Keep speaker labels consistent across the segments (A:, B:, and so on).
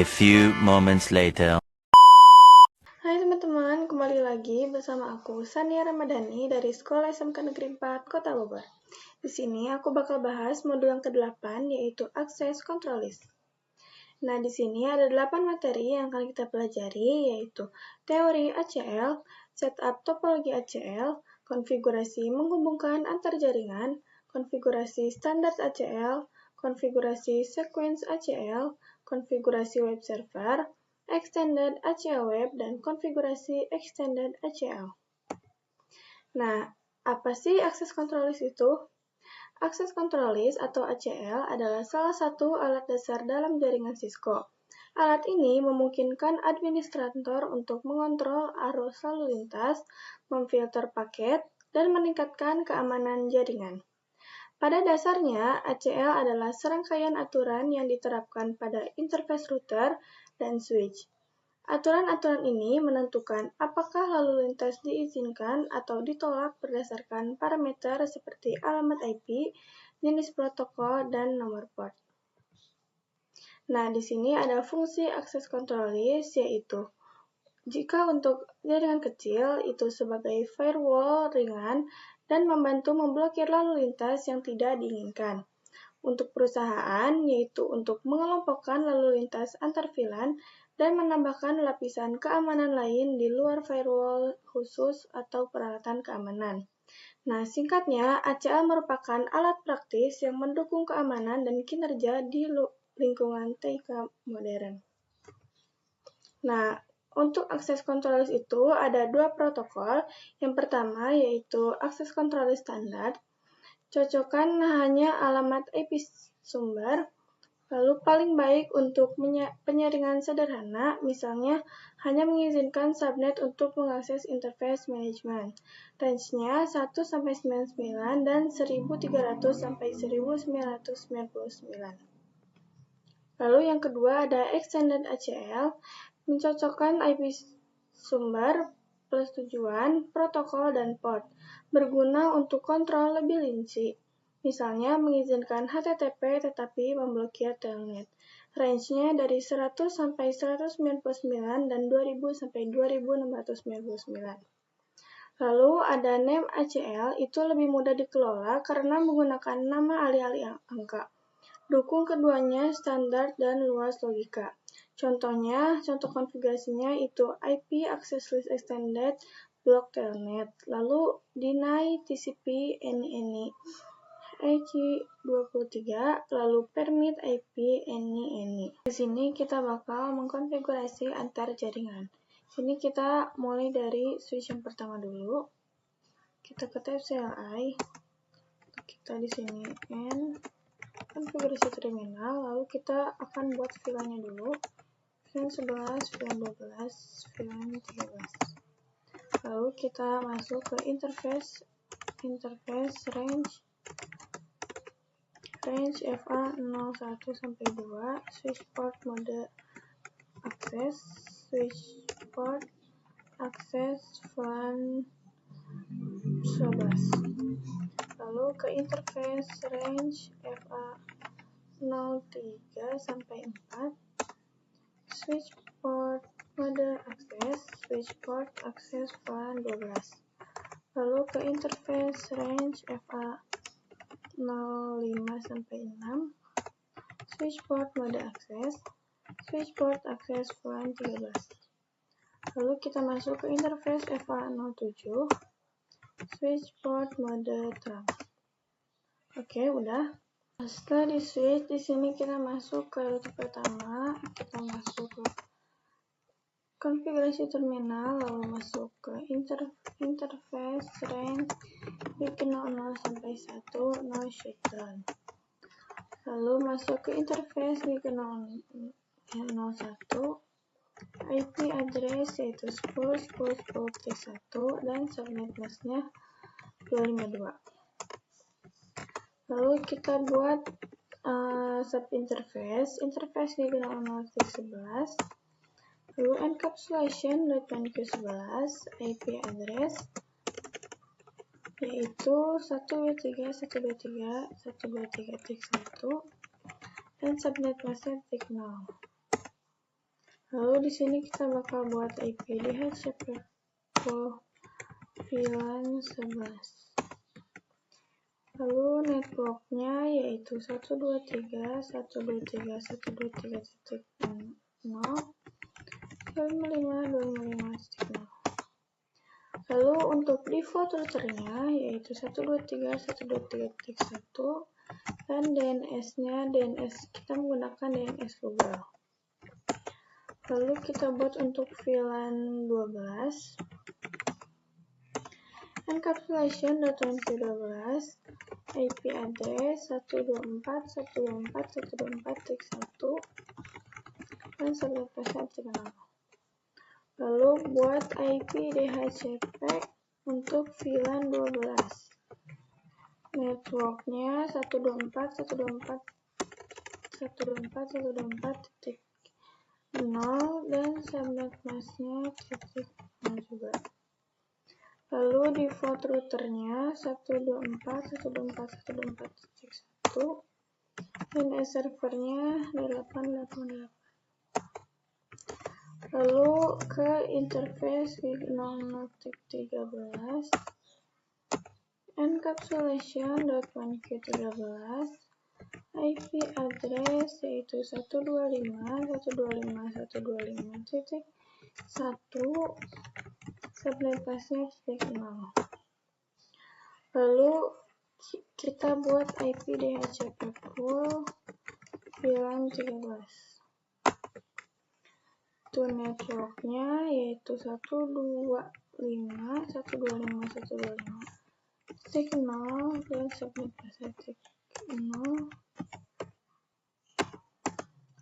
A: few moments later.
B: Hai teman-teman, kembali lagi bersama aku Sania Ramadhani dari Sekolah SMK Negeri 4 Kota Bogor. Di sini aku bakal bahas modul yang ke-8 yaitu Access Control List. Nah, di sini ada 8 materi yang akan kita pelajari yaitu teori ACL, setup topologi ACL, konfigurasi menghubungkan antar jaringan, konfigurasi standar ACL, konfigurasi sequence ACL, konfigurasi web server, extended ACL web, dan konfigurasi extended ACL. Nah, apa sih Access Control List itu? Access Control List atau ACL adalah salah satu alat dasar dalam jaringan Cisco. Alat ini memungkinkan administrator untuk mengontrol arus lalu lintas, memfilter paket, dan meningkatkan keamanan jaringan. Pada dasarnya, ACL adalah serangkaian aturan yang diterapkan pada interface router dan switch. Aturan-aturan ini menentukan apakah lalu lintas diizinkan atau ditolak berdasarkan parameter seperti alamat IP, jenis protokol, dan nomor port. Nah, di sini ada fungsi access control list, yaitu jika untuk jaringan kecil itu sebagai firewall ringan dan membantu memblokir lalu lintas yang tidak diinginkan. Untuk perusahaan, yaitu untuk mengelompokkan lalu lintas antar VLAN dan menambahkan lapisan keamanan lain di luar firewall khusus atau peralatan keamanan. Nah, singkatnya, ACL merupakan alat praktis yang mendukung keamanan dan kinerja di lingkungan TIK modern. Nah, untuk Access Control List itu ada dua protokol. Yang pertama yaitu Access Control List Standard. Cocokkan hanya alamat IP sumber. Lalu paling baik untuk penyaringan sederhana, misalnya hanya mengizinkan subnet untuk mengakses interface management. Range-nya 1-99 dan 1300-1999. Lalu yang kedua ada Extended ACL, mencocokkan IP sumber plus tujuan, protokol, dan port, berguna untuk kontrol lebih rinci. Misalnya mengizinkan HTTP tetapi memblokir telnet. Range-nya dari 100-199 dan 2000-2699. Lalu ada name ACL, itu lebih mudah dikelola karena menggunakan nama alih-alih angka. Dukung keduanya standar dan luas logika. Contoh konfigurasinya itu IP Access List Extended Block Telnet, lalu Deny TCP Any EC23, lalu Permit IP Any. Di sini kita bakal mengkonfigurasi antar jaringan. Sini kita mulai dari switch yang pertama dulu. Kita ke tab CLI. Kita di sini N konfigurasi terminal, lalu kita akan buat VLAN-nya dulu. VLAN 11, VLAN 12, VLAN 13. Lalu kita masuk ke interface range FA 01-2, switch port mode access, switch port access VLAN 11. Lalu ke interface range FA 03-4, switch port mode access, switch port access VLAN 12. Lalu ke interface range FA 05-6, switch port mode access, switch port access VLAN 13. Lalu kita masuk ke interface FA 07, switch port mode terang. Oke, udah. Setelah di switch, di sini kita masuk ke router pertama, kita masuk ke konfigurasi terminal, lalu masuk ke interface range bikin 00-1, no shutdown. Lalu masuk ke interface bikin 01, IP address yaitu 10.10.10.T1 dan subnet masknya 252. Lalu kita buat sub interface di 00.11, lalu encapsulation.1Q11, IP address yaitu 123.123.123.1 dan subnet masknya 0. Lalu di sini kita bakal buat IP DHCP VLAN 11. Lalu networknya yaitu 123.123.0.155.255.0. Lalu untuk default routernya yaitu 123.123.1 dan DNS-nya kita menggunakan DNS Google. Lalu kita buat untuk VLAN 12 encapsulation.192.12 IP address 124.124.124.1 dan subnet password 30. Lalu buat IP DHCP untuk VLAN 12. Networknya 124.124.124.0 dan subnet masknya .0 juga. Lalu default routernya 124.124.124.1 dan servernya 888. Lalu ke interface gig 00.13 encapsulation.1Q13 IP address yaitu 125.125.125.1 subnet masknya .0. Lalu kita buat IP DHCP pool VLAN 13. Itu networknya yaitu 125.125.125.0 dan subnet password 0.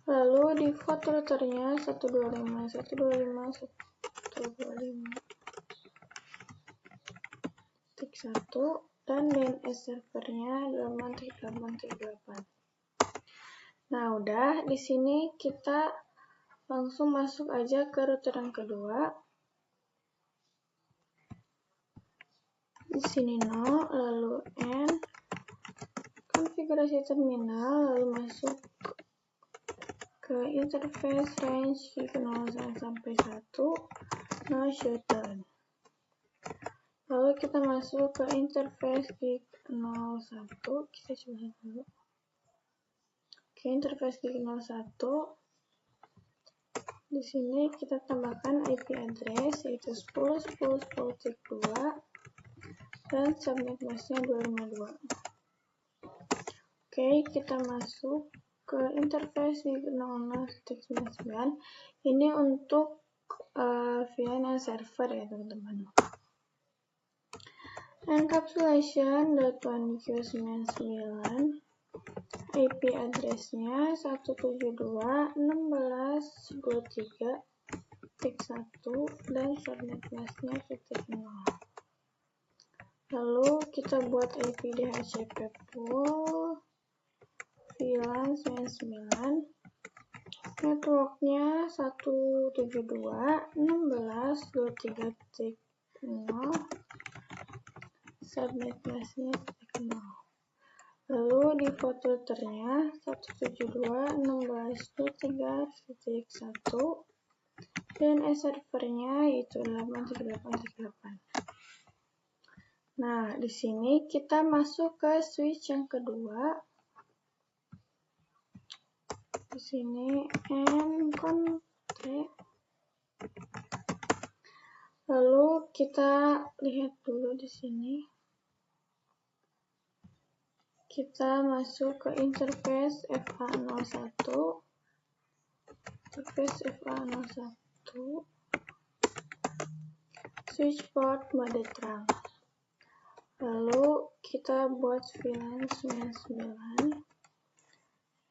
B: Lalu default routernya 125.125.125.1 dan DNS servernya 8.8.8. Nah, udah di sini kita langsung masuk aja ke router yang kedua. Di sini no, lalu N, konfigurasi terminal, lalu masuk ke interface range 0 sampai 1, no shutdown. Lalu kita masuk ke interface gig 01, kita coba lihat dulu. Oke, interface gig 01. Di sini kita tambahkan IP address yaitu 10.10.10.2 dan subnet masknya 252. Oke, kita masuk ke interface gig 00.99. Ini untuk VLAN server ya teman-teman. Encapsulation.1Q99 IP address-nya 172.16.23.1 dan subnet masknya .0. Lalu kita buat IP DHCP pool VLAN 99. Networknya 172.16.23.0 subnet masknya .0. Lalu default routernya 172.16.23.1 dan servernya yaitu 8.8.8. Nah, di sini kita masuk ke switch yang kedua. Di sini N-Control. Lalu kita lihat dulu di sini. Kita masuk ke interface FA01. Interface FA01. Switch port mode terang. Lalu kita buat VLAN 99.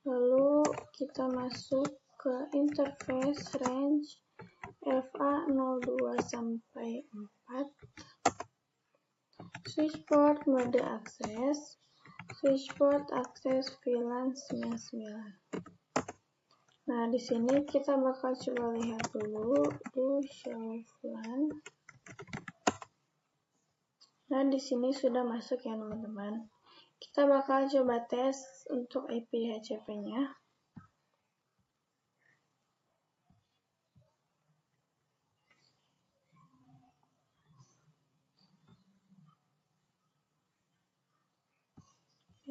B: Lalu kita masuk ke interface range FA02 sampai 4. Switch port mode akses. Switch port akses VLAN 99. Nah, di sini kita bakal coba lihat dulu show VLAN. Nah, di sini sudah masuk ya teman-teman. Kita bakal coba tes untuk IP DHCP-nya.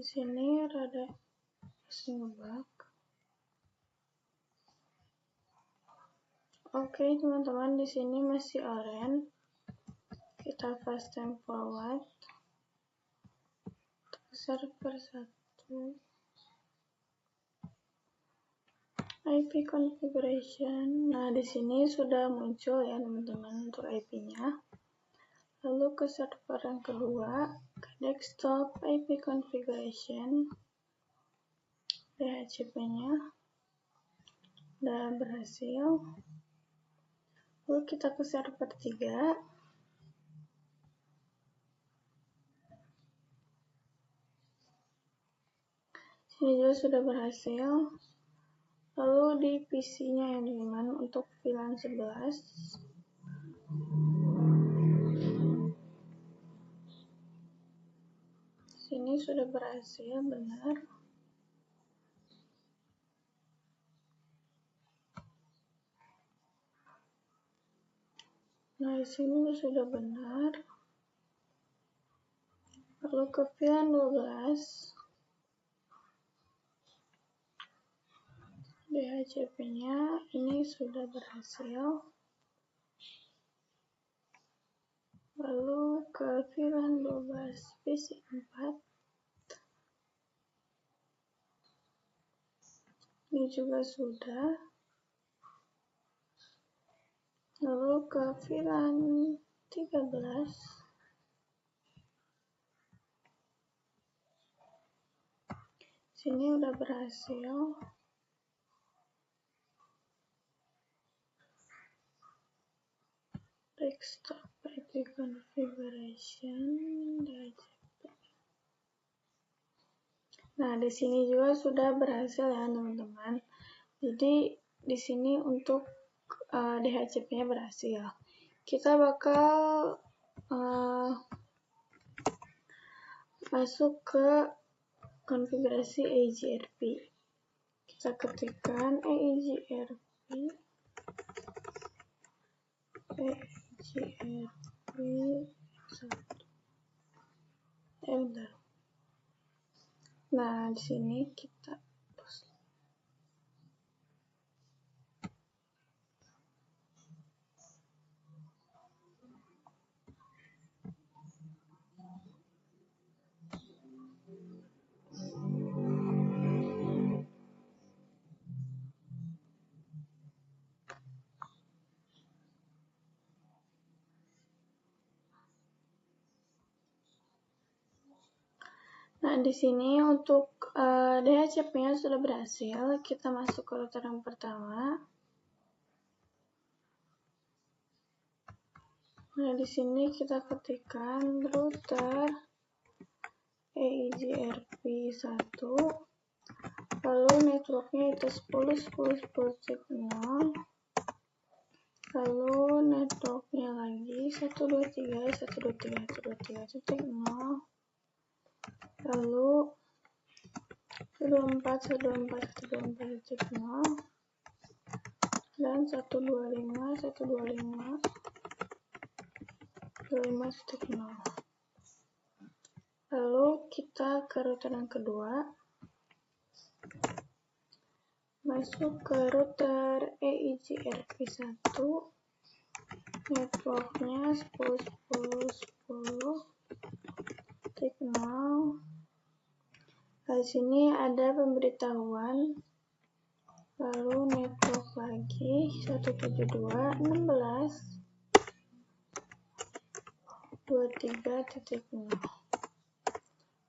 B: Di sini rada ngebug. Oke, teman-teman, di sini masih orange. Kita fast time forward ke server 1. IP configuration. Nah, di sini sudah muncul ya, teman-teman, untuk IP-nya. Lalu ke server yang kedua, ke desktop IP configuration. DHCP-nya udah berhasil. Lalu kita ke server 3. Ini juga sudah berhasil. Lalu di PC-nya yang teman untuk VLAN 11. Sini sudah berhasil, benar. Nah, di sini sudah benar. Lalu ke VLAN 12. DHCP-nya ini sudah berhasil. Lalu ke VLAN 12 PC 4. Ini juga sudah. Lalu ke VLAN 13. Sini udah berhasil. Desktop IP configuration DHCP. Nah, di sini juga sudah berhasil ya, teman-teman. Jadi di sini untuk DHCP-nya berhasil. Kita bakal masuk ke konfigurasi EIGRP. Kita ketikkan EIGRP 1. Nah, di sini kita Nah, di sini untuk DHCP-nya sudah berhasil. Kita masuk ke router yang pertama. Nah, di sini kita ketikkan router EIGRP 1. Lalu networknya itu 10.10.10.0. Lalu networknya lagi 123.123.123.0. Lalu 124.124.124.0 dan 125.125.125.0. Lalu kita ke router yang kedua, masuk ke router EIGRP 1, networknya 10.10.10.0. Di sini ada pemberitahuan, lalu network lagi 172.16.23.0.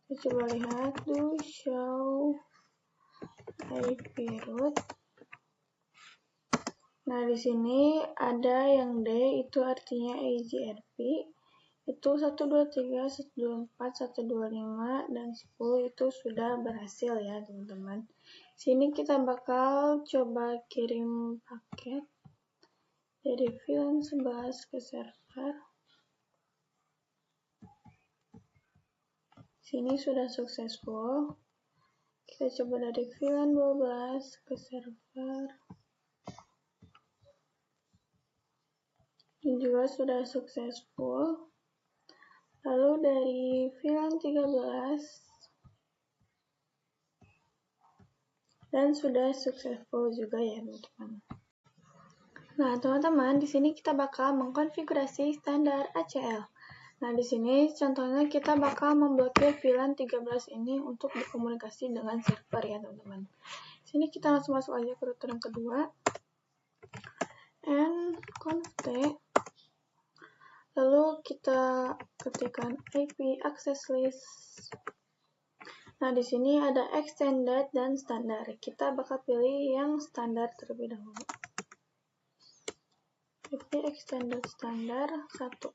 B: Kita coba lihat do show IP route. Nah, di sini ada yang D, itu artinya EIGRP. Itu 123, 124, 125, dan 10 itu sudah berhasil ya, teman-teman. Sini kita bakal coba kirim paket dari VLAN 11 ke server. Sini sudah successful. Kita coba dari VLAN 12 ke server. Ini juga sudah successful. Lalu dari VLAN 13 dan sudah successful juga ya teman-teman. Nah, teman-teman, di sini kita bakal mengkonfigurasi standar ACL. Nah, di sini contohnya kita bakal memblokir VLAN 13 ini untuk berkomunikasi dengan server ya, teman-teman. Di sini kita langsung masuk aja ke router yang kedua. nconfig. Lalu kita ketikkan IP access list. Nah, di sini ada extended dan standar. Kita bakal pilih yang standar terlebih dahulu. IP extended standar 1.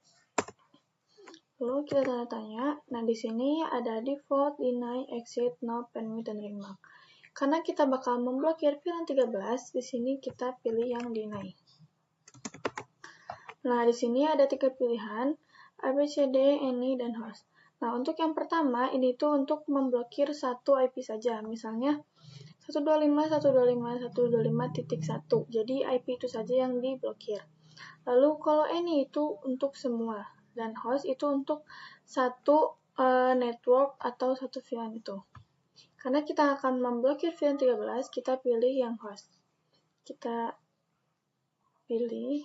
B: Lalu kita tanda tanya. Nah, di sini ada default, deny, exit, no permit, dan remark. Karena kita bakal memblokir VLAN 13, di sini kita pilih yang deny. Nah, di sini ada 3 pilihan, ABCD, any, dan host. Nah, untuk yang pertama, ini tuh untuk memblokir satu IP saja. Misalnya 125.125.125.1. Jadi IP itu saja yang diblokir. Lalu kalau any itu untuk semua, dan host itu untuk satu network atau satu VLAN itu. Karena kita akan memblokir VLAN 13, kita pilih yang host. Kita pilih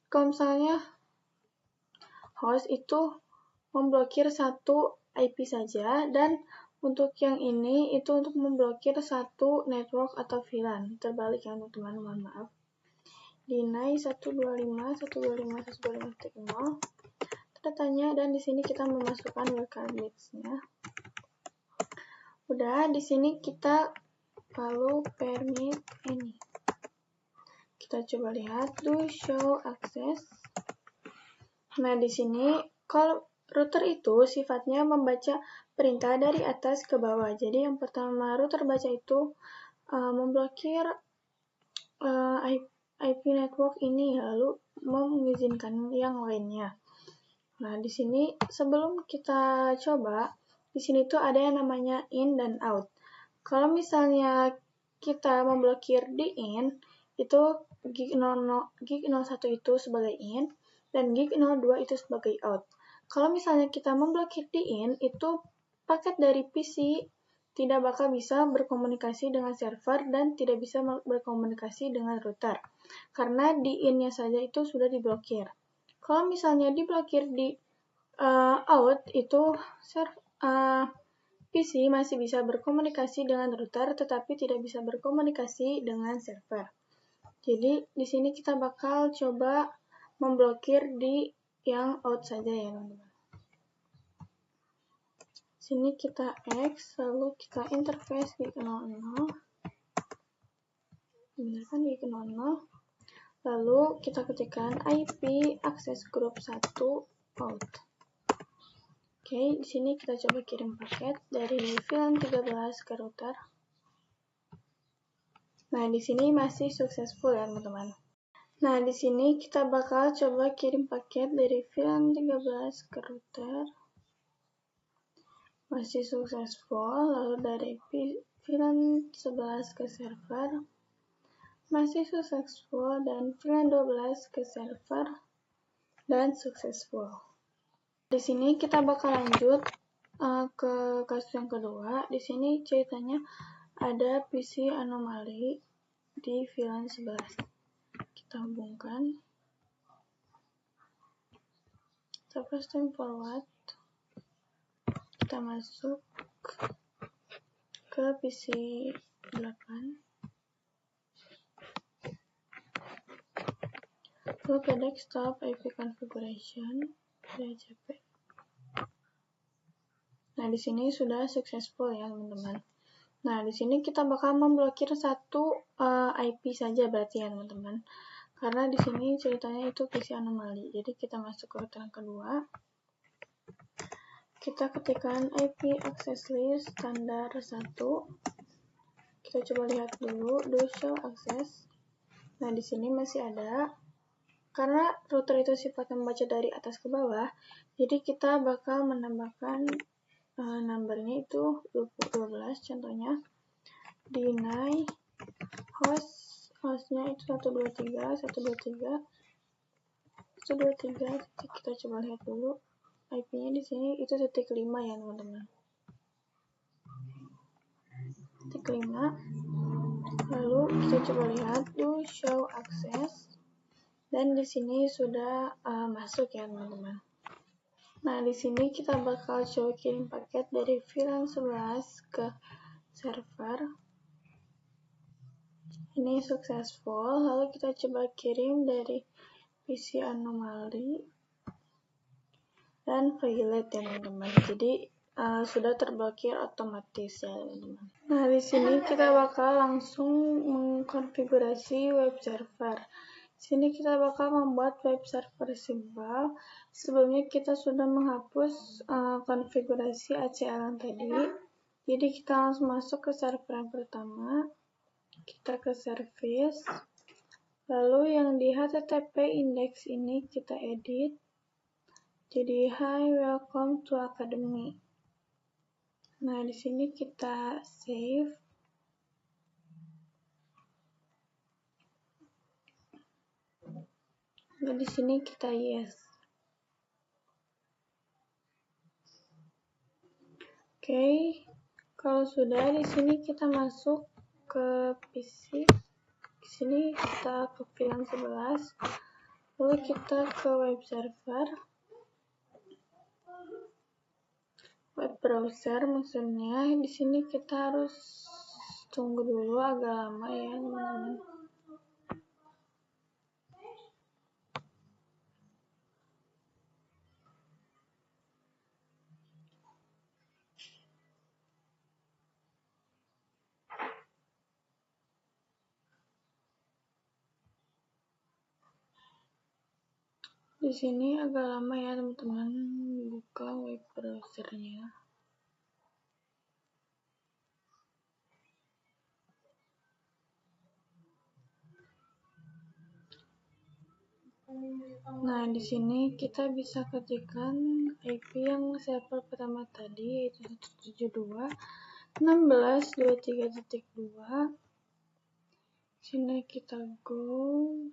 B: kalau misalnya host itu memblokir satu IP saja, dan untuk yang ini itu untuk memblokir satu network atau VLAN. Terbalik ya teman-teman, mohon maaf. Deny 125.125.125.0. Tanya, dan di sini kita memasukkan wildcard bits-nya. Udah, di sini kita lalu permit any. Kita coba lihat do show access. Nah, di sini kalau router itu sifatnya membaca perintah dari atas ke bawah. Jadi yang pertama router baca itu memblokir IP network ini, lalu mengizinkan yang lainnya. Nah, di sini sebelum kita coba, di sini tuh ada yang namanya in dan out. Kalau misalnya kita memblokir di in, itu gig 01 itu sebagai in, dan gig 02 itu sebagai out. Kalau misalnya kita memblokir di in, itu paket dari PC tidak bakal bisa berkomunikasi dengan server dan tidak bisa berkomunikasi dengan router. Karena di in-nya saja itu sudah diblokir. Kalau misalnya diblokir di out, itu PC masih bisa berkomunikasi dengan router, tetapi tidak bisa berkomunikasi dengan server. Jadi, di sini kita bakal coba memblokir di yang out saja ya, teman-teman. Sini kita X, lalu kita interface gig 00. Benarkan gig 00. Lalu kita ketikkan IP access group 1 out. Oke, di sini kita coba kirim paket dari VLAN 13 ke router. Nah, di sini masih successful ya, teman-teman. Nah, di sini kita bakal coba kirim paket dari VLAN 13 ke router. Masih successful. Lalu dari VLAN 11 ke server. Masih successful. Dan VLAN 12 ke server. Dan successful. Di sini kita bakal lanjut ke kasus yang kedua. Di sini ceritanya ada PC anomali di VLAN 11. Kita hubungkan. Kita press time forward. Kita masuk ke PC 8. Lalu ke desktop IP configuration. DHCP. Nah, di sini sudah successful ya, teman-teman. Nah, di sini kita bakal memblokir satu IP saja berarti ya, teman-teman. Karena di sini ceritanya itu PC anomali. Jadi kita masuk ke router yang kedua. Kita ketikkan IP access list standar 1. Kita coba lihat dulu do show access. Nah, di sini masih ada. Karena router itu sifatnya membaca dari atas ke bawah, jadi kita bakal menambahkan numbernya itu 12 contohnya. Deny hostnya itu 123. Kita coba lihat dulu. IP-nya di sini itu 1.5 ya, teman-teman. coba lihat do show access, dan di sini sudah masuk ya teman-teman. Nah, di sini kita bakal coba kirim paket dari VLAN 11 ke server. Ini successful. Lalu kita coba kirim dari PC anomaly dan violet ya teman-teman. Jadi sudah terblokir otomatis ya teman-teman. Nah, di sini kita bakal langsung mengkonfigurasi web server. Di sini kita bakal membuat web server simple. Sebelumnya kita sudah menghapus konfigurasi ACL yang tadi. Jadi kita langsung masuk ke server yang pertama. Kita ke service. Lalu yang di HTTP index ini kita edit. Jadi hi, welcome to academy. Nah, di sini kita save. Nah, di sini kita yes. Oke. Kalau sudah, di sini kita masuk ke PC. Di sini kita ke VLAN 11. Lalu kita ke web server. Web browser maksudnya. Di sini kita harus tunggu dulu agak lama ya teman-teman. Di sini agak lama ya teman-teman buka web browsernya. Nah, di sini kita bisa ketikkan IP yang server pertama tadi, yaitu 172.16.23.2. Sini kita go.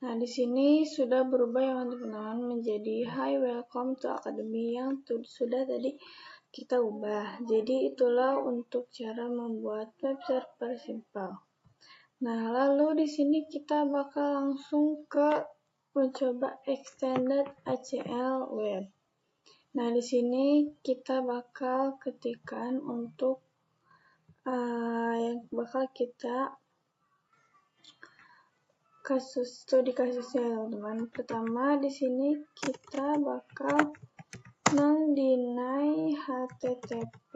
B: Nah, di sini sudah berubah ya teman-teman menjadi hi, welcome to academy yang sudah tadi kita ubah. Jadi itulah untuk cara membuat web server simple. Nah, lalu di sini kita bakal langsung ke mencoba extended ACL web. Nah, di sini kita bakal ketikkan untuk yang bakal kita studi kasusnya teman-teman. Pertama di sini kita bakal meng-deny HTTP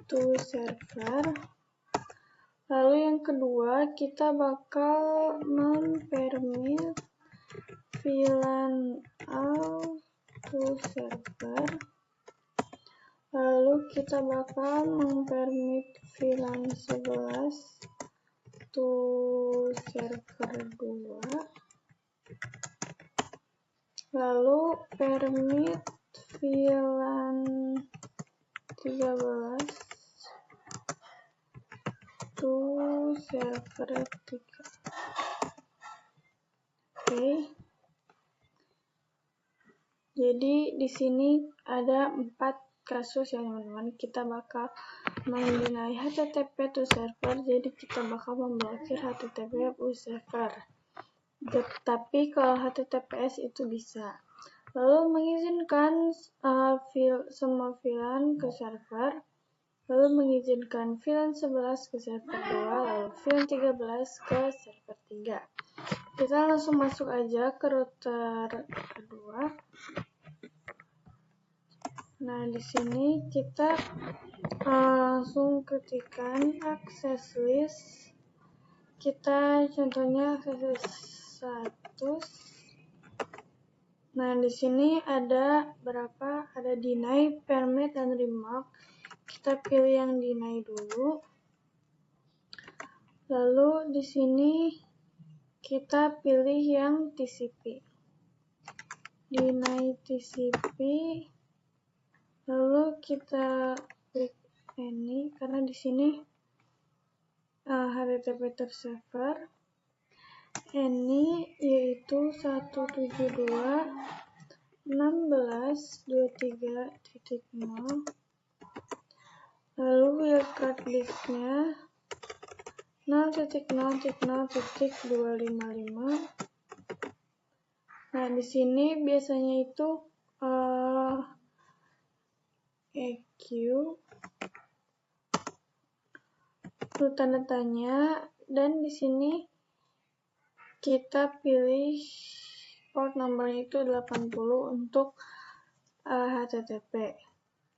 B: to server. Lalu yang kedua, kita bakal mempermit VLAN all to server. Lalu kita bakal mempermit VLAN 11 to server 2. Lalu permit VLAN 13 to server 3. Oke. Jadi di sini ada 4 kasus ya teman-teman. Kita bakal meng-deny HTTP to server, jadi kita bakal memblokir HTTP to server. Tapi kalau HTTPS itu bisa. Lalu mengizinkan semua VLAN ke server. Lalu mengizinkan VLAN 11 ke server 2, lalu VLAN 13 ke server 3. Kita langsung masuk aja ke router kedua. Nah, di sini kita langsung ketikkan access list. Kita contohnya access list 1. Nah, di sini ada berapa? Ada deny, permit, dan remark. Kita pilih yang deny dulu. Lalu di sini kita pilih yang TCP. Deny TCP. Lalu kita klik ini karena di sini HTTP to server. Ini yaitu 172.16.23.0. Lalu wildcard disknya 0.0.0.255. Nah, di sini biasanya itu EQ, lalu tanda tanya, dan di sini kita pilih port numbernya itu 80 untuk HTTP.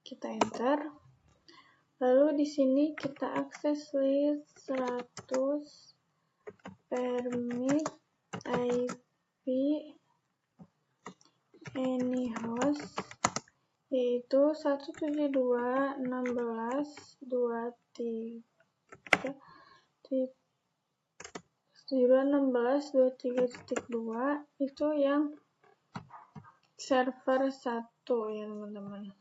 B: Kita enter. Lalu di sini kita akses list 100 permit IP any host, yaitu 172.16.23.2 itu yang server 1 ya teman-teman.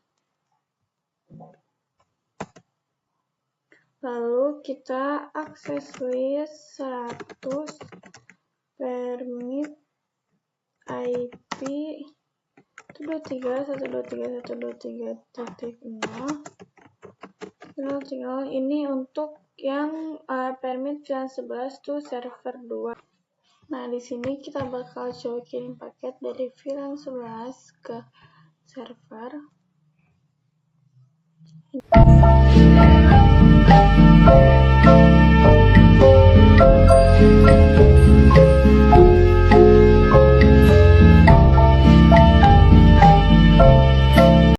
B: Lalu kita akses list 100 permit IP 123.123.123.0. Ini untuk yang permit VLAN 11 to server 2. Nah, di sini kita bakal coba kirim paket dari VLAN 11 ke server.